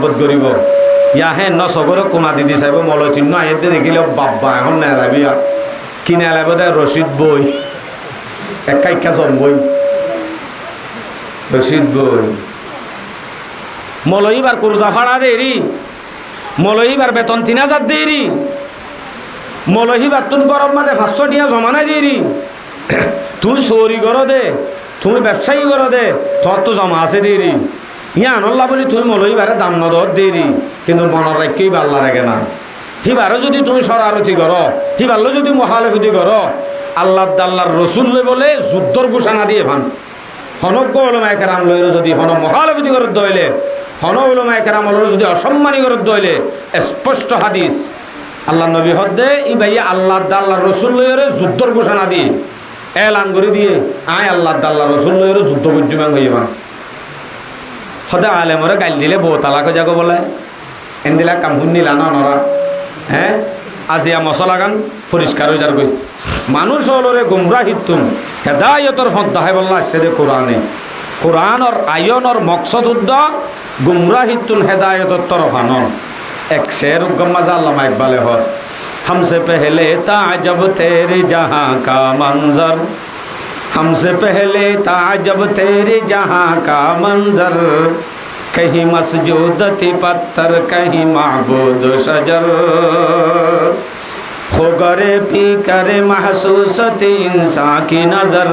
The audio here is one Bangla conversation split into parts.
মহব্বত করিব ইয়া হে ন সগরে কোনা দিদি চাইব মলয় চিহ্ন আইতে দেখিলে বাব্বা এখন নেলাবি কিনে লাইব দে রশিদ বই একা ইকা জন্মই রশিদ বই মলয়ীবার কুরুদা ফাড়া দেরি মলয়ীবার বেতন 3000 দেরি মলয়ীবার তুন গরম মাঝে 500 টিয়া জমানাই দেরি তুই চৌরি কর দে তুমি ব্যবসায়ী কর দে তোর তো জমা আছে দেরি ইয়া আনল্লা বলি তুমি মলয়ীবারে দাম নদর দেরি কিন্তু মনের রাখকেই বাল্লা রাখে না হিবারও যদি তুমি শরারতি করো হিবারও যদি মহালেফতি করো আল্লাহ দাল্লার রসুল বলে যুদ্ধর ঘোষণা দিয়ে ভান হনজ্ঞ ওলামায়ে কেরাম লইরে যদি হন মহালেফতি করত দইলে হন ওলামায়ে কেরাম লইরে যদি অসম্মানী করত দইলে স্পষ্ট হাদিস আল্লাহ নবী হদ্দে ই ভাইয়া আল্লাহ দাল্লার রসুল লইরে যুদ্ধর ঘোষণা দিয়ে এলান করে দিয়ে আয় আল্লাহ দাল্লার রসুল লইরে যুদ্ধ বুঝুমান হইবা সদায় আলেমরে গাইল দিলে বউ তালাক যাগো বলে এনদিলা কামহুন নিলা নরা হ্যাঁ আজিয়া মশলা গান পরিষ্কার হয়ে যার গই মানুষ হলরে গুমরাহিতুন হেদায়তর ফদ্দাহে বল্লা আসছে দে কোরআনে কোরআনর আয়নর মকসদ উদ্দ গুমরাহিতুন হেদায়তর তরফানর এক শের গম্মাজা আল্লামা ইকবালে হর हमसे पहले ताजब तेरे जहाँ का मंजर हमसे पहले ताजब तेरे जहाँ का मंजर कहीं मसजूदती पत्थर कहीं माबूद शजर हो गरे पी करे महसूसती इंसान की नज़र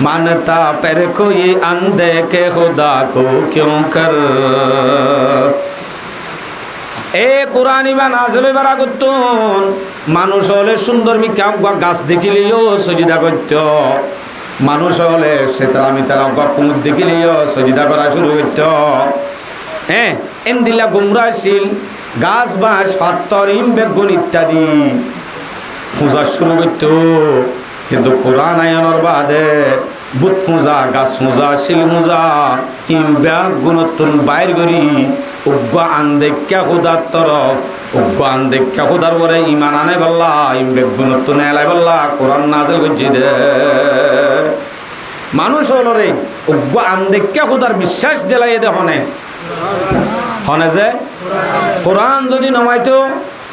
मानता पर कोई अनदेखे खुदा को क्यों कर এ কোরআন ইমান নাযিল হইবার আগতুন মানুষ হলে সুন্দর মিকা গাছ দেখিলেও সজদা করত মানুষ হলে সেতারামি তারা কুমুদ দেখিলেও সজদা করা শুরু করত হ্যাঁ এন্দিলা গুমরাশীল গাছ বাঁশ পাথর ইম বেগুন ইত্যাদি পূজা শুরু করত কিন্তু কোরআন আয়ানোর বাদে বুত পূজা গাছ পূজা শিল পূজা ইম বেগুনতুন বাইর করি উগ্র আন্দেক্যা খুদার তরফ উগ্র আন্দেক্যা খুদার পরে ইমান আনে বল্লা ইম বেগুনত্ব নেলাই বল্লা কোরআন নাযিল করছি দে মানুষ হলো রে উগ্র আন্দেক্যা খুদার বিশ্বাস দিলাই দে হনে হনে যে কোরআন যদি নমাইতো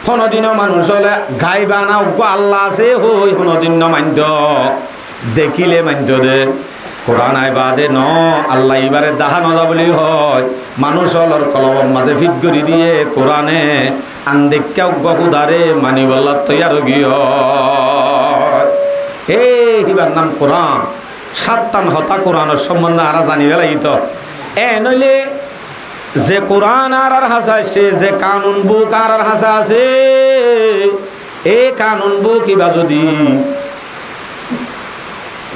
হনদিনও মানুষ হলে গাইবা না উগ্র আল্লাহ আছে হই হনদিন নমাইন্দ দেখিলে মাইন্দ দে কোরআন আইবাদে ন আল্লাহ ইবারে দাহা নজা বলি হয় মানুষ হলর কলবর মাঝে ফিট করে দিয়ে কোরআনে আন্দেক্যা উগ্র খুদারে মানি বল্লা তৈয়ার গিয়ে হিবার নাম কোরআন সাতটান হতা কোরআনের সম্বন্ধে আরা জানি বেলাইত নইলে যে কোরআন আর হাসা আছে যে কানুন বুক আর হাসা আছে এই কানুন বুক কিবা যদি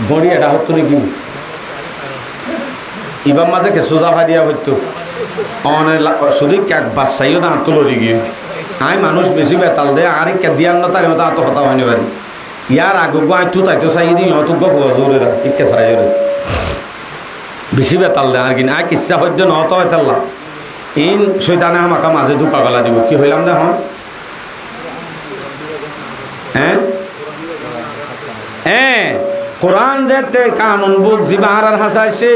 বড়ি এটা হতো নাকি ইবার মাঝে কে সোজা ভাই দিয়া হইতো অনেক শুধু ক্যাক বাচ্চাইও না তুলি গিয়ে আই মানুষ বেশি বেতাল দে আর কে দিয়ার না তার মতো এত হতা হয়নি পারি ইয়ার আগে আই তু তাই তো চাই দিই অত গপ জোরে ইকে চাই রে বেশি বেতাল দে আর কিনা কিচ্ছা সহ্য নহত হইতাল্লা ইন শৈতানে আমাকে মাঝে দুকা গলা দিব কি হইলাম দে হন হ্যাঁ হ্যাঁ কোরআন যেতে কানুন বুক জিবার আর হাসাইছে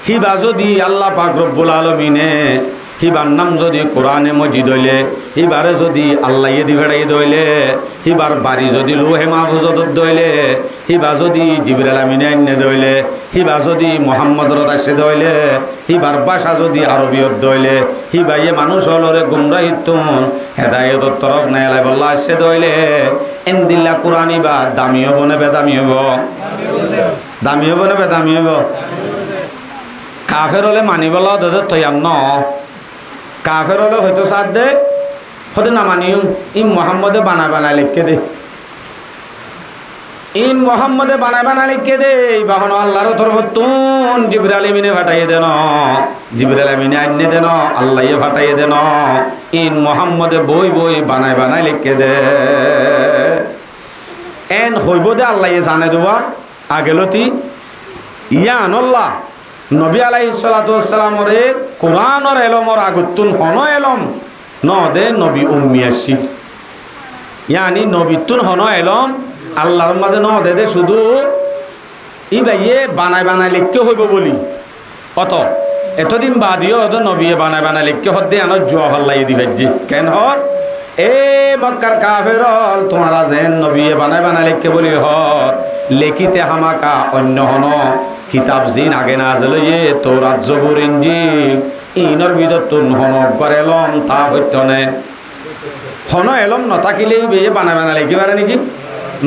হিবা যদি আল্লাহ পাক রব্বুল আলামিনে হিবার নাম যদি কোরআনে মজিদ হইলে হিবারে যদি আল্লাহ ইয়ে দিবেড়াই দইলে হিবার বাড়ি যদি লোহে মাহফুজত দইলে হিবা যদি জিবরাইল আমিনে আইনে দইলে হিবা যদি মোহাম্মদ রদাসে দইলে হিবার ভাষা যদি আরবিয়ত দইলে হিবা ইয়ে মানুষ হলরে গুমরাহিতুন হেদায়েতর তরফ নেলাই বল্লা আসে দইলে এন্দিল্লা কোরআন ইবা দামি হব না বেদামি হব দামি হব না বেদামি হব কাফের হলে মানিবলা ওদের তৈয়ার ন কাফের হলে হয়তো সাথ দে হতে না মানিও ই মোহাম্মদে বানায় বানায় লিখকে দে ইন মোহাম্মদে বানায় বানায় লিখকে দে বাহন আল্লাহর তরফ তুন জিবরাইল আমিনে ফাটাইয়ে দেন জিবরাইল আমিনে আইনে দেন আল্লাহ ফাটাইয়ে দেন ইন মোহাম্মদে বই বই বানায় বানায় লিখকে দে এন হইব দে আল্লাহ জানে দেবা আগেলতি ইয়ান আল্লাহ নবী আলাইহিস সালাতু ওয়াস সালামরে কোরআনর এলমর আগুতুন হন এলম ন দে নবী উম্মি আসি ইয়ানি নবীতুন হন এলম আল্লাহর মাঝে ন দে শুধু ই ভাইয়ে বানায় বানায় লিখতে হইব বলি অত এতদিন বাদিও তো নবিয়ে বানায় বানায় লিখকে হদ্দে আনো জুয়া ভাল্লাই দি ভাইজি কেন হর এ মক্কার কাফেরল তোমারা যেন নবিয়ে বানায় বানায় লিখকে বলি হর লেখিতে হামাকা অন্য হন কিতাব জিন আগে না জলে তৌরাত জবুর ইনজিল ইনর ভিতর তুন হন করে এলম তা হইতনে হন এলম নথাকিলেই বেয়ে বানায় বানায় লিখি পারে নাকি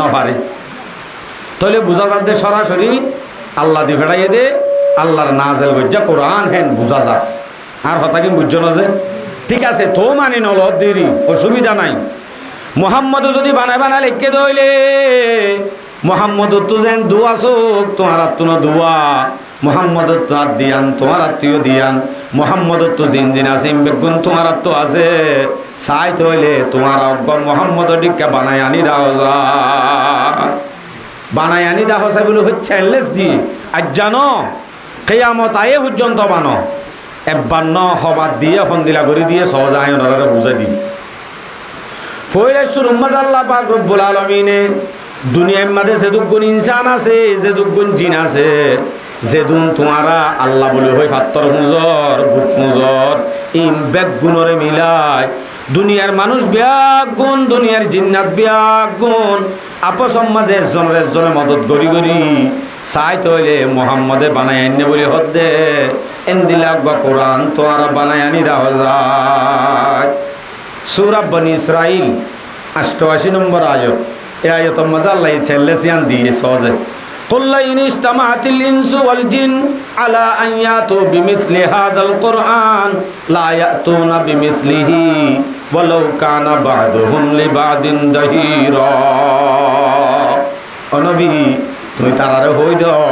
নপারে তাহলে বুঝা যাচ্ছে সরাসরি আল্লাহ দি ফেড়াইয়ে দে আল্লাহর নাজেল গজ্জা কোরআন হেন বুঝা যা আর হতা কি বুঝছো না যে ঠিক আছে তো মানি নল দেরি অসুবিধা নাই মোহাম্মদ যদি বানায় বানায় লিখকে দইলে মোহাম্মদ তো যেন দুয়া চোখ তোমার আত্ম দুয়া মোহাম্মদ তো হাত দিয়ান তোমার আত্মীয় দিয়ান মোহাম্মদ তো জিন জিন আছে বেগুন তোমার আত্ম আছে চাই তইলে তোমার অজ্ঞ মোহাম্মদ ডিক্কা বানায় আনি দাও যা বানায় আনি দাও যায় বলে হচ্ছে এনলেস দিয়ে আজ জানো কেয়ামত আয়ে পর্যন্ত বানো একবার ন হবাদ দিয়ে হন্দিলা করে দিয়ে সহজ আয় ওনারা বুঝাই দিই ফইলে সুরুম্মাদ আল্লাহ পাক রব্বুল আলামিনে দুনিয়ার মাঝে যে দুগুণ ইনসান আছে যে দুগুণ জিন আছে যে দুন তোমারা আল্লাহ বলে হই ফাত্তর মুজর বুত মুজর ইন ব্যাগ গুণরে মিলায় দুনিয়ার মানুষ ব্যাগ গুণ দুনিয়ার জিন্নাত ব্যাগ গুণ আপস মাঝে একজনে মদত গড়ি গড়ি চাই তইলে মোহাম্মদে বানাই আনে বলে হদ্দে এন্দিলাক বা কোরআন তোমারা বানাই আনি দেওয়া যায় সূরা বনী ইসরাইল 88 নম্বর আয়াত এই আয়াতের মধ্যে আল্লাহ ছেলে সিয়ান দিয়ে সহজে قل إن اجتمعت الإنس والجن على أن يأتوا بمثل هذا القرآن لا يأتون بمثله ولو كان بعضهم لبعض ظهيرا নবী তুমি তারারে হই দাও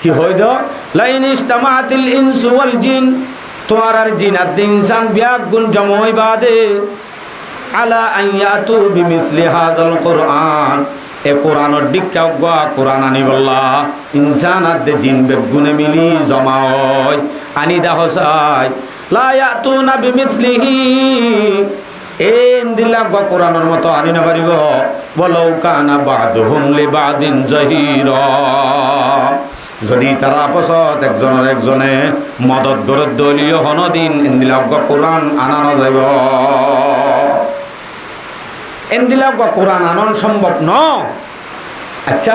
কি হই দাও লাইন ইজতামাআতিল ইনসু ওয়াল জিন তোমার আর জিনাত ইনসান বিয়াক গুণ জমই বাদে আলা আইয়াতু বিমিসলি হাযাল কুরআন এ কোরআনের দিকটা গা কোরআন আনি বল্লা ইনসান আর জিন বেগুনে মিলি জমা হয় আনি দাও চাই লা ইয়াতুনা বিমিসলিহি এন দিলা গা কোরআনের মতো আনি না পারিব বলো কানা বাদুহুম লিবাদিন জাহিরা যদি তারা আপসত একজনের একজনে মদত গরত দলীয় হনদিন এন্দিলাগ কোরআন আনানো যাব এন্দিলাগ কোরআন আনন সম্ভব ন আচ্ছা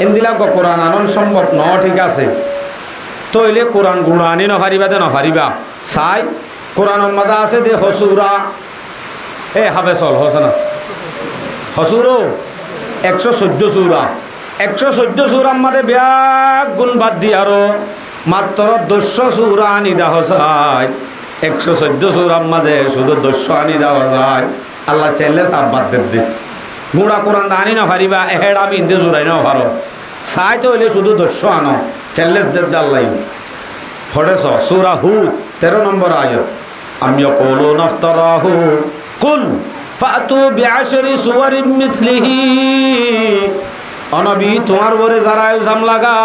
এন্দিলাগ কোরআন আনন সম্ভব ন ঠিক আছে তইলে কোরআন গুণ আনি নপারিবা দে নপারিবা চাই কোরআনের মাঝে আছে যে হসুরা এ হাফে চল হসে না হসুরো 114 সূরা 114 সূরার মধ্যে ব্যাগ গুণ বাদ দি আরো মাত্র 200 সূরা আনি দেওয়া যায় 114 সূরার মধ্যে শুধু 200 আনি দেওয়া যায় আল্লাহ চাইলে সার বাদ দে গুড়া কোরআন আনি না পারিবা এহেড়া বিন্দে জোড়াই না পারো চাই তো হইলে শুধু 200 আনো চ্যালেঞ্জ দেব আল্লাহ হরেছ সূরা হুদ 13 নম্বর আয়াত আমি ইয়াকুলুন আফতারাহু কুল ফাতু বিআশরি সুওয়ারিন মিসলিহি অনবী তোমার বরে যারা ইলজাম লাগা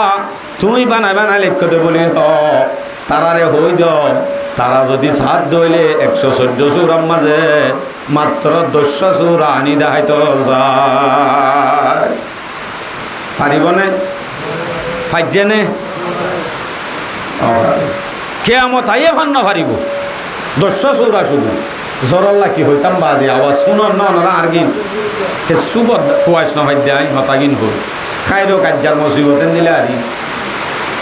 তুমি বানাই বানাই লিখতে বলি তারারে হই দাও তারা যদি সাত দইলে 114 সূরার মাঝে মাত্র 200 সূরা আনি দেখাইতো যায় পারিবনে ফাইজেনে কিয়ামত আইয়ে ভান্ন পারিব 200 সূরা শুধু জরল্লা কি হইতাম বাদে আওয়াজ শুনন না আরগিন হে সুবদ কুয়াশ না ভাই দেয় হতাগিন হই খাইরো কাজ্জার মুসিবতেন দিলে আরি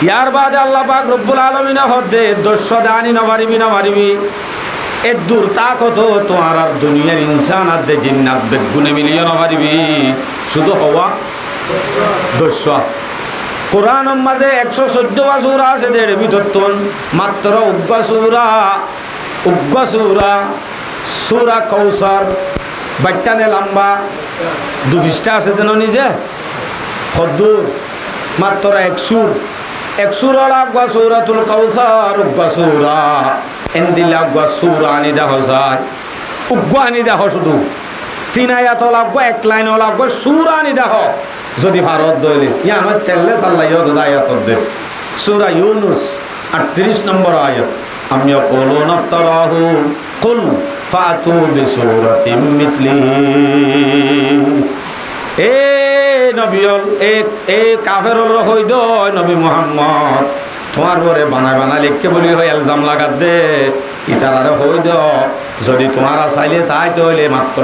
ইয়ার বাদে আল্লাহ পাক রব্বুল আলামিন হদে 200 দানি না পারিবি এ দূর তাকত তোমার আর দুনিয়ার ইনসান আর দে জিন্নাত বেগুনে মিলিয়ে না পারিবি শুধু হওয়া 200 কোরআনের মাঝে 114 সূরা আছে এর ভিতর মাত্র উগ্গা সূরা সূরা কাউসার বাইটানে লম্বা 2 পৃষ্ঠা আছে যেন নিজে হদ্দুর মাত্র 100 লাগবা সূরাতুল কাউসার উগ্গা সূরা এন্দি লাগবা সূরা আনি দেওয়া যায় উগ্গা আনি দেওয়া শুধু 3 আয়াত লাগবা 1 লাইন লাগবা সূরা আনি দেওয়া যদি ভারত দইলে ইয়া আমার চ্যালেঞ্জ আল্লাহ ইয়া আয়াত দে সূরা ইউনুস 38 নম্বর আয়াত আমি ইয়াকুলুন আফতারাহু কুল ফাতু বিসূরাতিন মিসলিহি এ নবিয়ল এ কাফেরর হইদ নবী মুহাম্মদ তোমার বরে বানায় বানায় লিখকে বলি হয় এলজাম লাগাত দে ইতার আরে হই দ যদি তোমার চাইলে তাই তৈলে মাত্র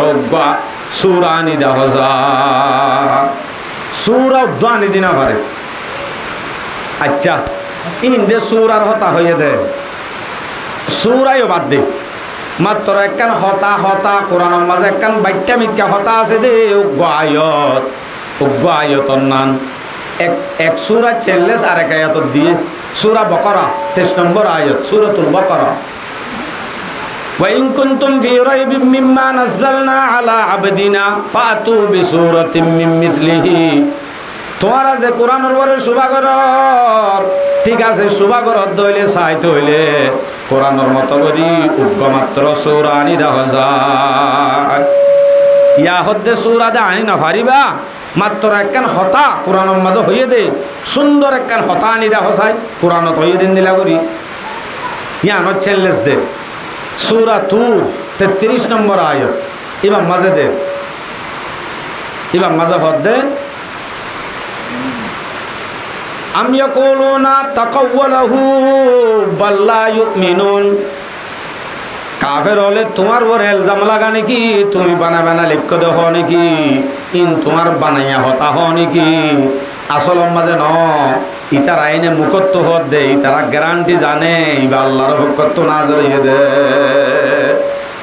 সুরা আনি দেওয়া যায় সুরা আনি দিনা পারে আচ্ছা ইন্দে সুর আর হতা হইয়ে দে সুরাইও বাদ দে মাত্র একখান হতা হতা কোরআনের মাঝে একখান বাইট্টা মিথ্যা হতা আছে দে উগ্র আয়তর নান এক সুরা চেল্লেস আর এক আয়াত দিয়ে সুরা বকরা 23 নম্বর আয়াত সূরাতুল বকরা وإن كنتم في ريب مما نزلنا على عبدنا فأتوا بسورة من مثله তোমারা যে কোরআনের পরে শুভাগরর ঠিক আছে শুভাগরর দইলে চাইতে হইলে কোরআনের মতো করি উগ্র মাত্র সূরা আনি দেওয়া যায় ইয়া হদ্দে সূরা দে আনি না পারিবা মাত্র একখান হতা কোরআনের মাঝে হইয়ে দে সুন্দর একখান হতা আনি দেওয়া যায় কোরআনত হইয়ে দিন দিলা করি ইয়ানো চেল্লেস দে সূরা তুর 33 নম্বর আয়াত ইমাম মাঝে দে ইমাম মাঝে হদ্দে আম ইয়াকুলুনা তাকাওয়ালাহু বাল লা ইউমিনুন কাফের হলে তোমার ওর ইলজাম লাগা নাকি তুমি বানা বানা লিখ দেহ নাকি ইন তোমার বানাইয়া হতা হ নাকি আসল মাঝে ন ইতার আইনে মুকত্ত হদ দে ইতারা গ্যারান্টি জানে ইবা আল্লাহর হুকত না জড়িয়ে দে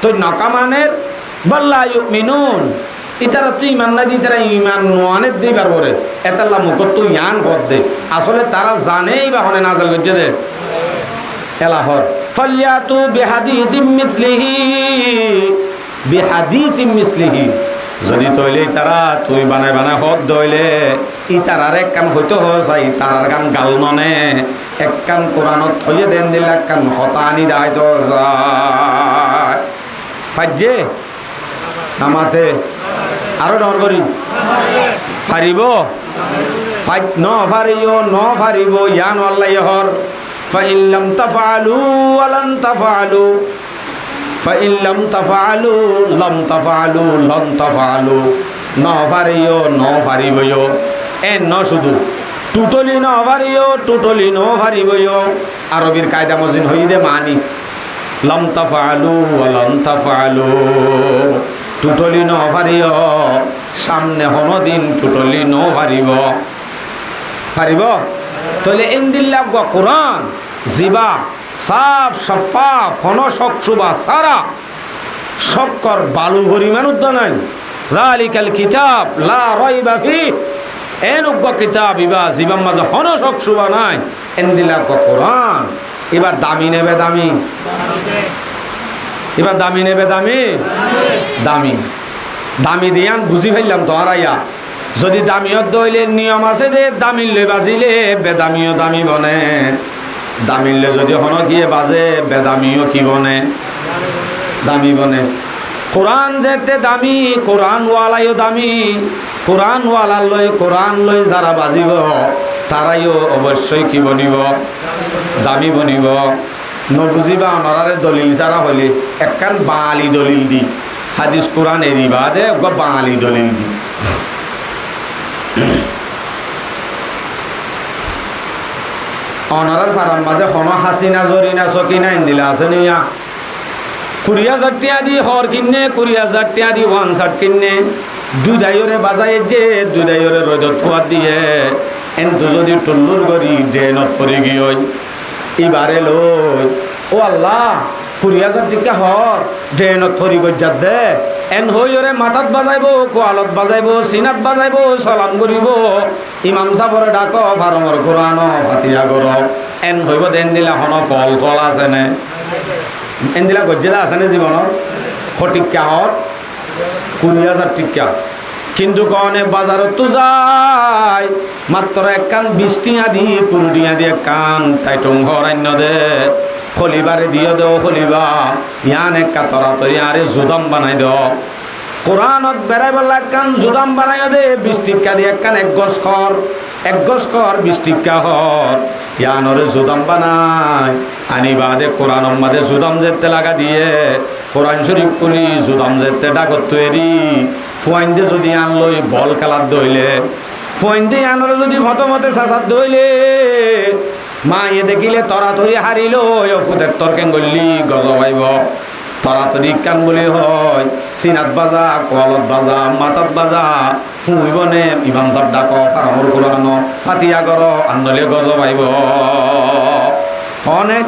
তো নকামানের বাল লা ইউমিনুন ইতারা তুই ইমান না দি তারা ইমান নোয়ানের দিই পারবরে এতাল্লা মুকত্ত ইয়ান হদ দে আসলে তারা জানেই বা হনে নাজল করছে দে এলাহর ফালিয়াতু বিহাদিসিম মিসলিহি যদি তইলে তারা তুই বানায় বানায় হদ দইলে ইতারার এক কান হইতে হয় তারার গান গাল ননে এক কান কোরআনত হইয়ে দেন দিলে এক কান হতা আনি দায় তো যায় ফাজ্জে নামাতে আরো ডর করি ফারিব ন ফারিব ইয়ান আল্লাহ হর فإن لم تفعلوا ولن تفعلوا فإن لم تفعلوا لم تفعلوا لن تفعلوا ন ফারিবইও এন ন শুধু টুটলি ন ফারিও টুটলি ন ফারিবইও আরবির কায়দা মজিন হই দে মানি লম তাফআলু ওয়া লন তাফআলু টুটলি ন ফারিও সামনে হনদিন টুটলি ন ফারিব তাহলে ইন্দিল্লাহ কোরআন জিবা সাফ শফাফ হন শকসুবা সারা শক্কর বালু পরিমাণ উদ্য নাই যালিকাল কিতাব লা রাইবা ফি এনুগ্গ কিতাব ইবা জিবাম মাঝে হন শকসুবা নাই ইন্দিল্লাহ কোরআন এবার দামি নেবে দামি এবার দামি নেবে দামি দামি দামি দিয়ান বুঝি ফেললাম তো হারাইয়া যদি দামিয়ত দইলে নিয়ম আছে যে দামিলে বাজিলে বেদামিও দামি বনে দামিলে যদি হন গিয়ে বাজে বেদামিও কি বনে দামি বনে কোরআন যেতে দামি কোরআন ওয়ালাইও দামি কোরআন ওয়ালা কোরআন লই যারা বাজিব তারাইও অবশ্যই কি বনিব দামি বনিব নবুজিবা অনরারে দলিল যারা হইলে একখান বাঙালি দলিল দি হাদিস কোরআন এরিবা দে বাঙালি দলিল দি অনারার ফারাম মাঝে হন হাসিনা জরিনা সকিনা ইন্দিলা আছে নিয়া 20,000 টাকা দি হর কিনে 20,000 টাকা দি ওয়ান শার্ট কিনে দুদাইরে বাজাই যে দুদাইরে রোদত থুয়া দিয়ে এন্তু যদি টুল্লুর গরি ড্রেনত পড়ে গিয়ে এবারে লই ও আল্লাহ 20,000 টাকা হর ড্রেনত পড়ি গজ্জাত দে এন হইরে মাথাত বাজাইব কোয়ালত বাজাইব সিনাত বাজাইব সালাম করিব ইমাম সাহেবরে ডাক ফারমর কোরআন ফাতিয়া কর এন হইব দেন দিলা হন ফল ফল আছে নে এন দিলা গজ্জেলা আছে নে জীবনত ফটিকা হর 20,000 টাকা কিন্তু কনে বাজারত তো যায় মাত্র একখান 20 টাকা দি 20 টাকা দিয়ে কান টাইটং হরান্য দে খলিবারে দিয়ে দেও খলিবা ইয়ান এক তরাতরি আরে জুদাম বানাই দেও কোরআনত বেড়াই বেলা কান জুদাম বানাই দে 20 টাকা দিয়ে একখান এক গজ কর 20 টাকা হর ইয়ানরে জুদাম বানাই আনি বাদে কোরআন মাঝে জুদাম যেতে লাগা দিয়ে কোরআন শরীফ করি জুদাম যেতে ডাকত তৈরি ফুয়াইন দিয়ে যদি আনলই বল খেলার দইলে ফুয়াইন দিয়ে আনলে যদি মতে চাচার দইলে মায়ে দেখিলে তরাতরি হারিল ফুটের তর্কেন গল্লি গজবাইব তরাতরি কান বলে হয় সিনাত বাজা কলত বাজা মাতাত বাজা ফুইবনে ইমাম সাহেব ডাক ফারামর কোরআন ফাতিয়া কর আন্দলে গজবাইব অনেক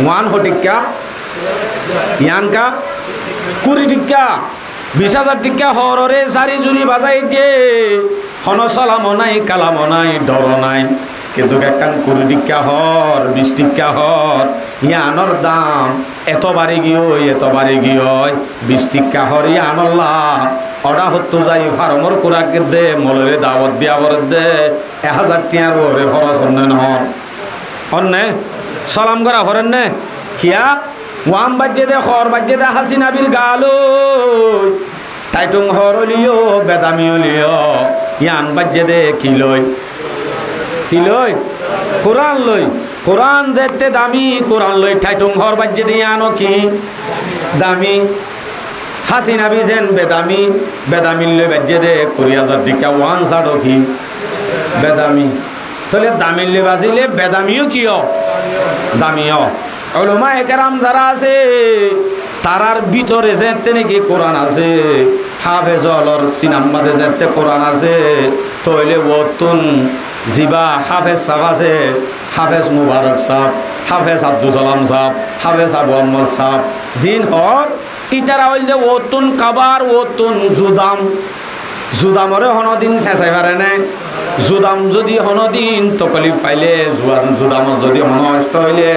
ওয়ান হটিকা ইয়ানকা 20 টিকা 20,000 টিকা হররে সারি জুরি বাজাই যে হন সালামো নাই কালামো নাই ডর নাই কিন্তু একখান 20 টিকা হর 20 টিকা হর ইয়ানর দাম এত বাড়ি গিয়ে 20 টিকা হর ইয়ানল্লাহ অডা হতো যাই ফার্মর কোরাকে দে মলরে দাওয়াত দিয়া বর দে 1000 টিয়ার ওরে খরচ অন্য নহর অন্নে সালাম করা হরেন নে কিয়া ওয়াম বাজ্যে দে হর বাজ্যে দে হাসিনা বিল গালো টাইটুং হর লিও বেদামি লিও ইয়ান বাজ্যে দে কি লই কোরআন লই কোরআন যেতে দামি কোরআন লই টাইটুং হর বাজ্যে দে ইয়ানো কি দামি হাসিনা বি যেন বেদামি লই বাজ্যে দে 20,000 টিকা ওয়ান সাড়ো কি বেদামি তাহলে দামিলে বাজিলে বেদামিও কিয় দামিও উলামা একরাম যারা আছে তারার ভিতরে যেতে নাকি কোরআন আছে হাফেজলর সিনাম্মাদে যেতে কোরআন আছে তইলে ওতুন জিবা হাফেজ সাহেব আছে হাফেজ মুবারক সাহেব হাফেজ আব্দুল সালাম সাহেব হাফেজ আবু আহমদ সাহেব জিন হর ইতারা হইলে ওতুন কাবার ওতুন জুদামরে হনদিন চেঁচাই পারে নে জুদাম যদি হনদিন তকলিফ পাইলে জুদামত যদি হনষ্ট হইলে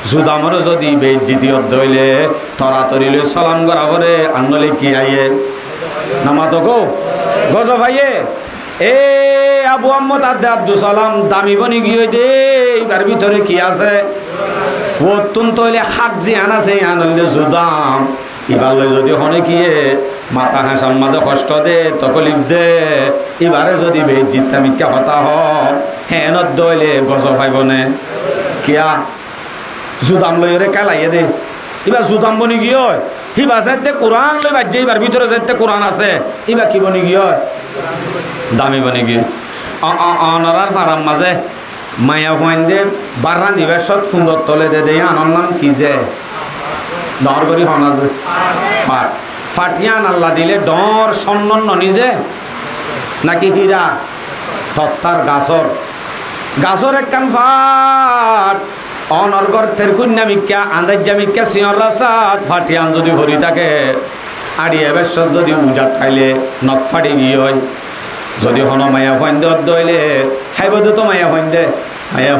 জুদামর যদি বেজ্জিতি হইলে তরাতরিলে সালাম করা পরে আনলে কি আইয়ে নামাতো কো গজ ভাইয়ে এ আবু আহমদ আব্দুল সালাম দামি বনি গিয়ে দে এইবার ভিতরে কি আছে ও তুন্ত হইলে হাক যে আন আছে আনলে জুদাম এবার যদি হনে কিয়ে মাথা হাসার মাঝে কষ্ট দে তকলিফ দে এবারে যদি বেজ্জিত মিথ্যা কথা হ্যাঁ দইলে গজ পাইব নে কিয়া জুদাম লইরে কালাইয়ে দে এবার জুদাম বনি গিয়ে হিবা যাইতে কোরআন লই বাজ্যে এবার ভিতরে যাইতে কোরআন আছে এবার কি বনি গিয়ে দামি বনি গিয়ে অনরার ফারাম মাঝে মায়া হুয়াইন দে বাররা নিবেশত সুন্দর তলে দে দে আনর নাম কি যে ডর করি হনা যে ফাটিয়ান আল্লাহ দিলে ডর সন্নন নিজে নাকি হীরা তত্তার গাছর একখান ফাট অনর্গর তেরকুন্যা মিক্কা আন্দাজ্যা মিক্কা সিংহর রাসাত ফাটিয়ান যদি ভরি থাকে আড়ি এবেশ্বর যদি উজাট খাইলে নখ ফাটি গিয়ে হয় যদি হন মায়া ফাইন্দে অদ্দইলে খাইব তো মায়া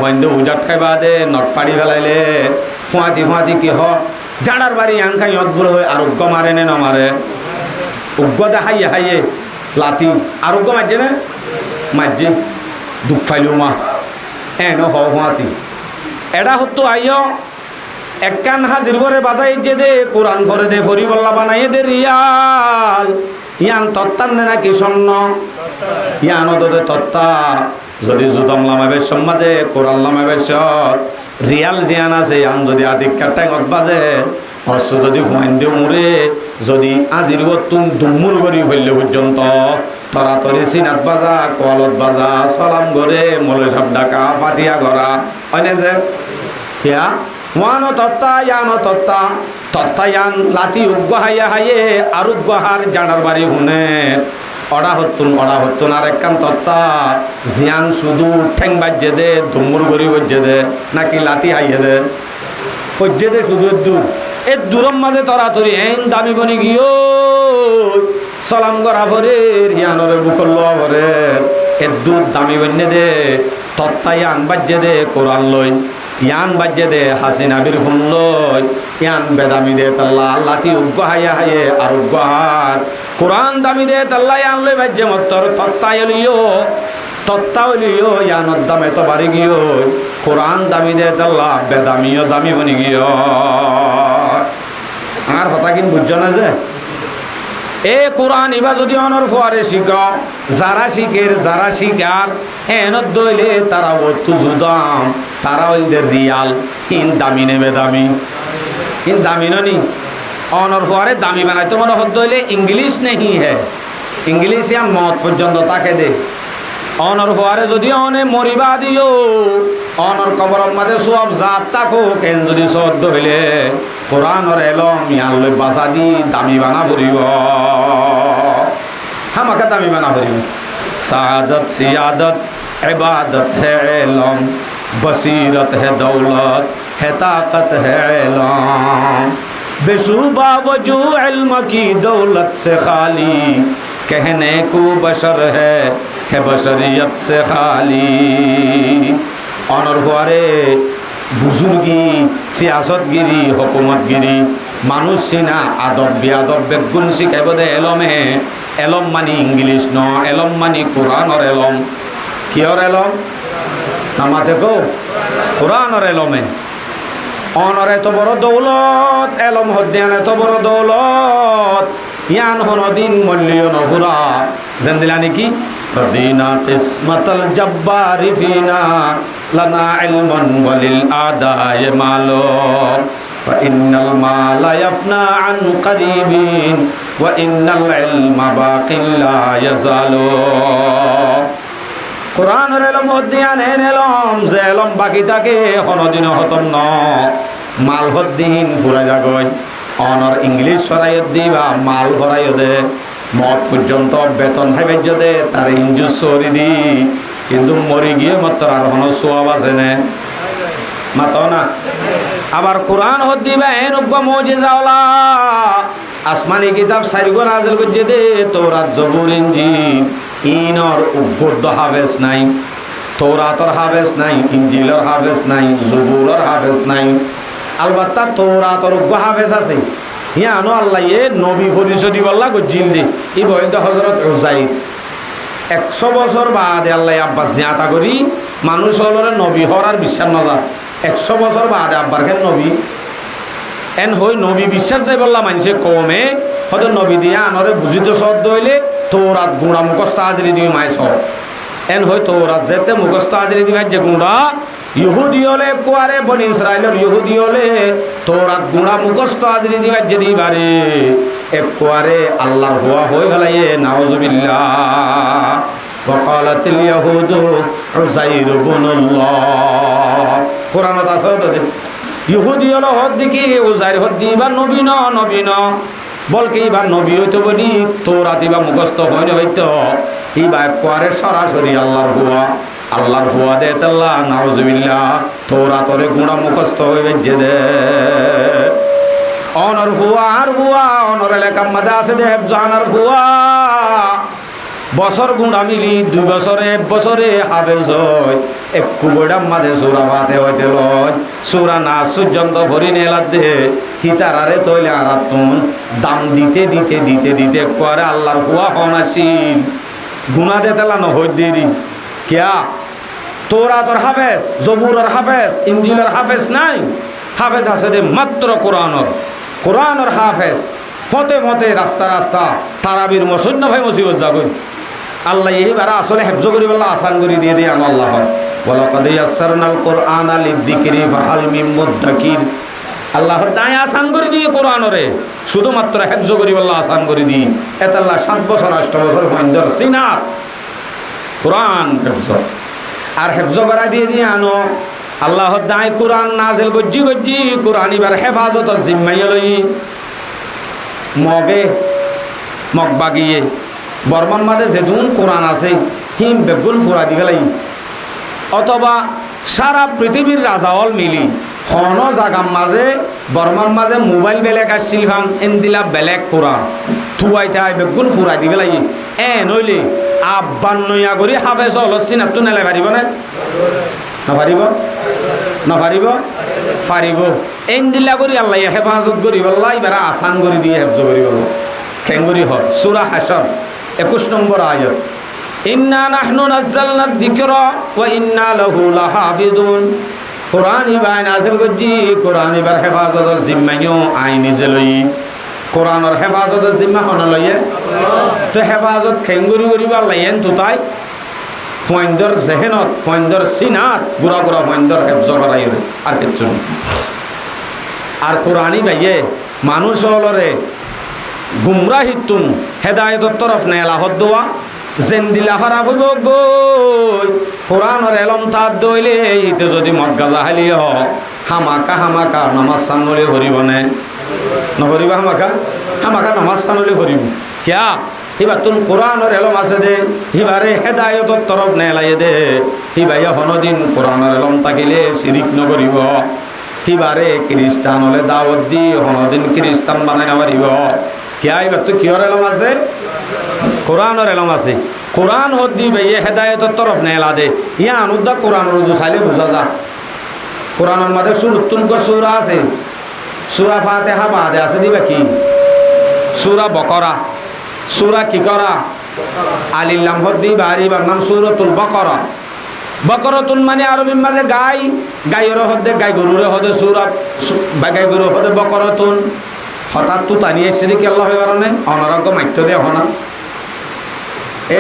ফাইন্দে উজাট খাইবা দে নখ ফাটি ফেলাইলে ফুয়াতি কি হ জানার বাড়ি আংখাই অদ্ভুত হয়ে আরোগ্য মারে নে নমারে উগ্রতা হাইয়ে লাতি আরোগ্য মারছে না মারছে দুঃখ ফাইলেও মা এন হাতি এটা হতো আইয় একখান হাজির করে বাজাই যে দে কোরআন ফরে দে ফরি বল্লা বানাইয়ে দে রিয়াল ইয়ান তত্তান নে নাকি স্বর্ণ ইয়ান দে তত্তা যদি জুদম লামাবের সম্মাদে কোরআন লামাবের রিয়াল জিয়ান আছে ইয়ান যদি আদিকার টাইমত বাজে হস্য যদি ফুয়াইন দিয়ে মুরে যদি আজির তুম দুমুর করি ফেললে পর্যন্ত তরাতরি সিনাত বাজা কলত বাজা সালাম করে মলে সব ডাকা পাতিয়া গড়া অনে যে কিয়া ওয়ানো তত্তা ইয়ান লাতি উগ্গ হাইয়ে আর উগ্গহার জানার বাড়ি শুনে অড়া হতুন আর একখান তত্তা জিয়ান শুধু ঠেং বাজ্যে দে ধুমুর গড়ি বজ্যে দে নাকি লাতি হাইয়ে দে ফজ্যে দে শুধু এর দূরম মাঝে তরাতরি এন দামি বনি গিয়ে সালাম করা ভরে ইয়ানরে বুকল লোয়া ভরে এর দূর দামি বন্যে দে তত্তা ইয়ান বাজ্যে দে কোরআন লই ইয়ান বাজ্যে দে হাসিনা বির ফুন লই ইয়ান বেদামি দে তাল্লা লাতি উগ্গ হাইয়ে আর উগ্গহার কোরআন দামি দে তাল্লা ইয়ান লই বাজ্যে মত্তর তত্তা হলিও ইয়ানোর দামে তো বাড়ি গিয়ে কোরআন দামি দে তাল্লা বেদামিও দামি বনি গিয়ে আর কথা কিন্তু বুঝছো না যে এ কোরআন ইবা যদি অনর ফোয়ারে শিখ যারা শিকার এনত দইলে তারা বত্তু জুদাম তারা হইলে রিয়াল হিন দামি নেবে দামি নি অনর ফোয়ারে দামি বানাইতে মনে হত দইলে ইংলিশ নেই হে ইংলিশ ইয়ান মত পর্যন্ত তাকে দে অনর ফোয়ারে যদি অনে মরিবা দিও অনর কবরর মাঝে সব জাত তাকো কেন যদি সদ্য হইলে কোরআনর এলম ইয়ান লই বাসা দি দামি বানা ভরিব হামাকে দামি বানা ভরিব সাদত সিয়াদত ইবাদত হে এলম बसीरत है दौलत है ताकत है इल्म बेशुबा वजू इल्म की दौलत से खाली कहने को बशर है बशरियत से खाली অনর হওয়ারে বুজুর্গি সিয়াসতগিরি হকুমতগিরি মানুষ সিনা আদব বিয়াদব বেগুন শিখাইব দে এলমে এলম মানি ইংলিশ ন এলম মানি কোরআনর এলম কিয়র এলম নামাতে গো কোরআনর এলমে অনর এত বড় দৌলত এলম হদ্যান এত বড় দৌলত ইয়ান হনদিন মূল্য নহুরা জেন্দিলা নাকি রদিনা কিসমতল জব্বারি ফিনা লানা ইলমান ওয়ালিল আদায় মালো فإن المال يفنى عن قريب وإن العلم باق لا يزال কোরআনের এলম হদ্দিয়ান এন এলম যে এলম বাকি থাকে কোনোদিন হতম ন মাল হদ্দিন ফুরা যাগয় অনর ইংলিশ ফরাইয়ত দিবা মাল ফরাইয় দে মত পর্যন্ত বেতন হাইবাজ্য দে তার ইঞ্জুস সরি দি কিন্তু মরি গিয়ে মাত্র আর হন সোয়াব আছে নে মাত না আবার কোরআন হদ্দিবা এন উগ্গ মুজিজাওলা আসমানি কিতাব সারিগো নাজিল করছে দে তৌরাত জবুর ইনজিল ইনর উদ্বুদ্ধ হাফেজ নাই তৌরাতর হাফেজ নাই ইনজিলর হাফেজ নাই জবুরর হাফেজ নাই আলবাত্তা তৌরাতর উগ্গ হাফেজ আছে ইয়ানো আল্লাহ এ নবী পরিচয় দিবাল্লা গজিল দে এই বয়দ হজরত উজাইর 100 বছর বাদে আল্লাহ আব্বাস জিয়াতা করি মানুষ হলরে নবী হওয়ার বিশ্বাস নজার 100 বছর বাদে আব্বার কেন নবী এন হই নবী বিশ্বাস যাই বললা মানুষে কমে হয়তো নবী দিয়া আনরে বুঝিত শব্দ হইলে তৌরাত গুঁড়া মুখস্থ হাজরি দিবি মাই সব এন হই তৌরাত যেতে মুখস্থ হাজরি দিবি যে গুঁড়া ইহুদি হলে কোয়ারে বনি ইসরায়েলের ইহুদি হলে তৌরাত গুঁড়া মুখস্থ হাজরি দিবি যে দিবারে এক কোয়ারে আল্লাহর হুয়া হই ফেলাইয়ে নাউজুবিল্লাহ وقالت اليهود عزير بن الله কোরআনত আছে তো ইহুদি হলো হদ দিকে উজাইর হদ দিবা নবী ন বলকে এবার নবী হইতো বলি তৌরাত এবার মুখস্থ হয়নি হইতো এইবার কোয়ারে সরাসরি আল্লাহর হুয়া দে তাল্লাহ নাউজুবিল্লাহ তৌরাতরে গুণা মুখস্থ হইবে যে দে অনর হুয়া আর হুয়া অনর এলাকার মাঝে আছে দে হেফজানার হুয়া বছর গুঁড়া মিলি 2 বছরে 1 বছরে হাফেজ হয় একটু বইটার মাঝে সুরা ভাতে হইতে লয় সুরা না সূর্যন্ত ভরি নেলার দে হিতারারে তৈলে আরাতুন দাম দিতে দিতে দিতে দিতে করে আল্লাহর হুয়া হন আসিল গুণা দেতেলা ন হই দেরি কিয়া তোরা তোর হাফেজ জবুরের হাফেজ ইনজিলের হাফেজ নাই হাফেজ আছে দে মাত্র কোরআনর হাফেজ ফতে ফতে রাস্তা রাস্তা তারাবির মসুন্না ভাই মুসিবত যাগই আল্লাহ এইবার আসলে হেফজ করি বললা আসান করে দিয়ে দিয়ে আনো আল্লাহ ওয়ালাকাদ ইয়াসসারনাল কুরআনা লিযিকরি ফাহাল মিন মুদ্দাকির আল্লাহ তাই আসান করে দিয়ে কোরআনরে শুধুমাত্র হেফজ করি বললা আসান করে দি এত আল্লাহ 7 বছর 8 বছর পর্যন্ত সিনাত কোরআন হেফজ আর হেফজ করা দিয়ে দিয়ে আনো আল্লাহ তাই কোরআন নাজিল গজ্জি কোরআন এবার হেফাজত জিম্মাইয়া লই মগ বাগিয়ে বর্মার মাঝে যেদুন কোরআন আছে হিম বেগুল ফুরা দি ফেলাই অথবা সারা পৃথিবীর রাজাওয়াল মিলি হন জাগার মাঝে বর্মার মাঝে মোবাইল বেলেগ আর শিলফান এনদিলা বেলেগ কোরআন থুয়াইতে বেগুল ফুরা দি ফেলাই নইলে আব্বান নইয়া করি হাফেজ হলসি না তো নেলে পারিব না নাপারিব পারিব এনদিলা করি আল্লাহ হেফাজত করি বললা এবার আসান করে দিয়ে হেফজ করি বল খেঙ্গুরি হল সূরা হাশর 21 নম্বর আয়াত ইন্না নাহনু নাযালনা যিকরা ওয়া ইন্না লাহু লাহাফিজুন কোরআন ইবান নাযিল করজি কোরআন ইবার হেফাজত জিম্মাইও আইনি জেলই কোরআনের হেফাজত জিম্মা কোন লইয়ে তো হেফাজত খেঙ্গুরি করিবা লাইন তো তাই ফয়ন্দর জেহেনত ফয়ন্দর সিনাত গুড়া গুড়া ফয়ন্দর হেফজ করাই আর কিছু আর কোরআনই ভাইয়ে মানুষ হলরে গুমরাহিতুন হেদায়তর তরফ নেলা হদ্দোয়া জেন্দিলা হরা হইব গই কোরআনের এলম তার দইলে ইতে যদি মদ গাজা হালি হামাকা হামাকা নমাজ সানলে হরিব নে নহরিব হামাকা নমাজ সানলে হরিব কিয়া হিবা তুন কোরআনের এলম আছে দে হিবারে হেদায়তর তরফ নেলাই দে হিবাইয়া হনদিন কোরআনের এলম থাকিলে শিরিক নকরিব হিবারে খ্রিস্টান হলে দাওয়াত দি হনদিন খ্রিস্টান বানাই নামারিব কিয়া এবার তো কিহর এলম আছে কোরআনের এলম আছে কোরআন হদ দি ভাইয়ে হেদায়তর তরফ নেলা দে ইয়া আনুদ্দা কোরআন রুজু চাইলে বোঝা যা কোরআনের মাঝে সুরতুন সূরা আছে সূরা ফাতিহা বাদে আছে দিবা কি সূরা বকরা সূরা কি করা আলিল্লাম হদ দি বাড়িবার নাম সূরাতুল বকরা বকরাতুন মানে আরবির মাঝে গাই গাইয়ের হদে গাই গরুরে হদে সূরা গাই গরু হদে বকরাতুন হঠাৎ তু টানি এসে দেখি আল্লাহ হইবার নে অনারজ্ঞ মাইত্য দে হনা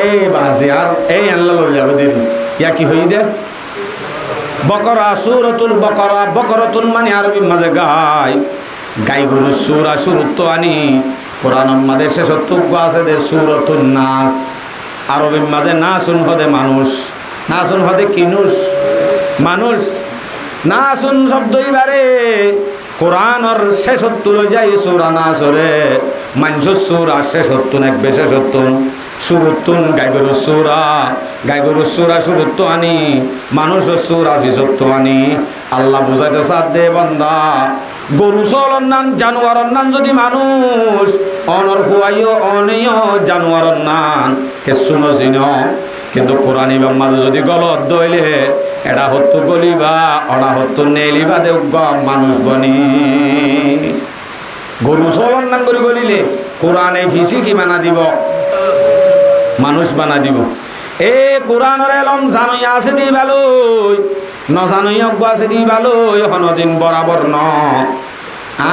এই বাজে আর এই আল্লাহ লই যাবে দিন ইয়া কি হই দে বকরা সূরাতুল বকরা বকরাতুন মানে আরবির মাঝে গাই গাই গরু সূরা শুরুত আনি কোরআনের মাঝে শেষত্ব আছে দে সূরাতুন নাস আরবির মাঝে নাসুন হদে মানুষ নাসুন হদে কিনুস মানুষ নাসুন শব্দই বারে কোরআনের শেষত্ব লই যাই সূরা নাসরে মানুষ সূরা শেষত্ব এক বিশেষত্ব শুরুতুন গাইগরু সূরা শুরুত্ব আনি মানুষ সূরা বিশত্ব আনি আল্লাহ বুঝাইতে সাথ দে বান্দা গরু চলন নান জানুয়ারর নান যদি মানুষ অনর হুয়াইও অনেয় জানুয়ারর নান কে শুনো চিন কিন্তু কোরআন ইমাম মাঝে যদি গলত দইলে এটা হত্তু গলিবা অনা হত্তু নেলিবা দেউবা মানুষ বনি গরু চলন নান করে গলিলে কোরআনে ফিসি কি মানা দিব মানুষ বানা দিব এ কোরআনের এলম জানুই আছে দি ভালোই নজানুই অজ্ঞ আছে দি ভালোই হনদিন বরাবর ন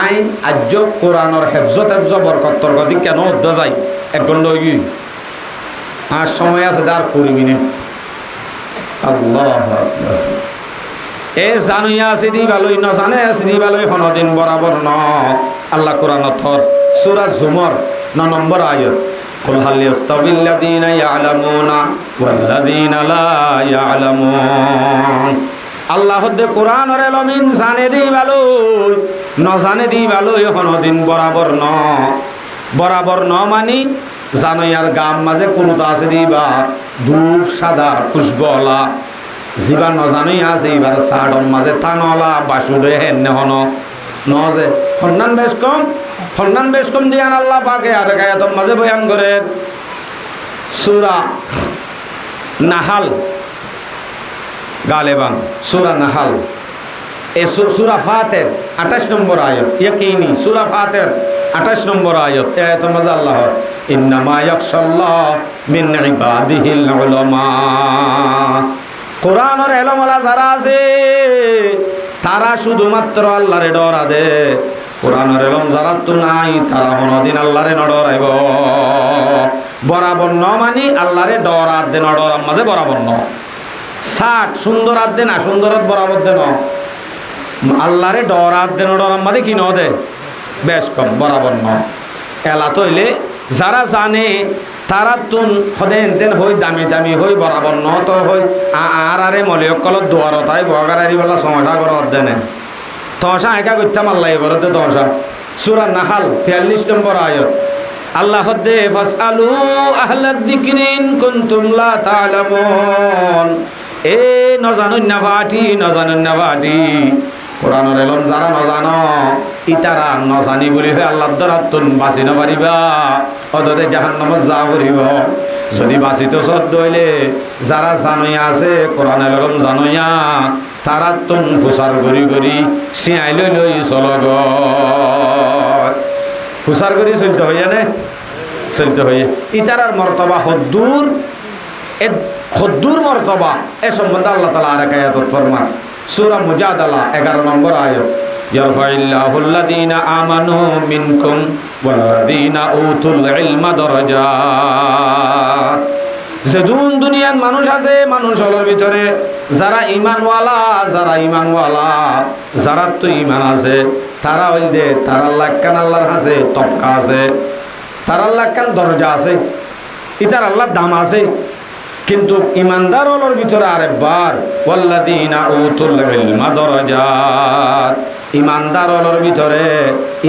আই আজ কোরআনের হেফজত বরকত্তর গতি কেন অধ্য যায় এক গন্ড কি আর সময় আছে তার করিবি নে আল্লাহ এ জানুই আছে দি ভালোই নজানে আছে দি ভালোই হনদিন বরাবর ন আল্লাহ কোরআনত থর সূরা জুমর 9 নম্বর আয়াত قل هل يستوي الذين يعلمون والذين لا يعلمون আল্লাহ দে কোরআনের এলমিন জানে দি ভালোই ন জানে দি ভালোই হনদিন বরাবর ন মানি জানোই আর গাম মাঝে কোনটা আছে দিবা ধূপ সাদা খুশবলা জিবা ন জানোই আছে এবার সাড়র মাঝে থানলা বাসুরে হেন হন ন যে হন্নান বেশ কম দিয়ান আল্লাহ পাকে আর গায়াতম মাঝে বয়ান করে সূরা নাহাল গালেবান সূরা নাহাল এ সূরা ফাতির 28 নম্বর আয়াত ইয়াকিনি সূরা ফাতির 28 নম্বর আয়াত এত মাঝে আল্লাহ ইন্নামা ইয়াখশাল্লাহ মিন ইবাদিহিল উলামা কোরআনের এলমওয়ালা যারা আছে তারা শুধুমাত্র আল্লাহরে ডরা দে কোরআনের এলম যারা তো নাই তারা হনদিন আল্লাহরে নডরাইব বরাবর ন মানি আল্লাহরে ডরাত দে নডরার মাঝে বরাবর ন 60 সুন্দরাত দে না সুন্দরত বরাবর দে ন আল্লাহরে ডরাত দে নডরার মাঝে কি ন দে বেশ কম বরাবর ন এলা তইলে যারা জানে তারা তুন হদেন তেন হই দামি দামি হই বরাবর ন তো হই আরে মলিয়কলত দুয়ার তাই বগারারি বলা সমস্যা করে অধ্যেনে তহসা একা করতাম আল্লাহ ঘরতে তহসা সূরা নাহাল 43 নম্বর আয়াত আল্লাহ হদে ফাসআলু আহলাদ যিকরিন কুনতুম লা তা'লামুন এ নজানুন না ফাটি কোরআনের এলম যারা নজানো ইতারা নজানি বলি হয় আল্লাহর দরাতুন বাঁচি না পারিবা অদতে জাহান্নামত যা করিব যদি বাঁচিত সদ্য হইলে যারা জানইয়া আছে কোরআনের এলম জানইয়া তারা তুন ফুসার করি শিয়াই লই চলগ ফুসার করি চলতে হইয়া নে চলতে হইয়া ইতারার মর্তবা হদ্দুর মর্তবা এ সম্বন্ধে আল্লাহ তাআলা আর এক আয়াত ফরমান সূরা মুজাদালা 11 নম্বর আয়াত ইয়ারফাইল্লাহুল্লাযীনা আমানু মিনকুম ওয়াল্লাযীনা উতুল ইলমা দারাজাত যে দুনিয়ার মানুষ আছে মানুষের ভিতরে যারা ঈমানওয়ালা যারা তো ঈমান আছে তারা হইল দে তারা লাক্কান আল্লাহর কাছে তবকা আছে তারা লাক্কান দরজা আছে ইতার আল্লাহ দাম আছে কিন্তু ইমানদার হলোর ভিতরে আরেকবার ওয়াল্লাযীনা উতুল ইলমা দারাজাত ইমানদার হলোর ভিতরে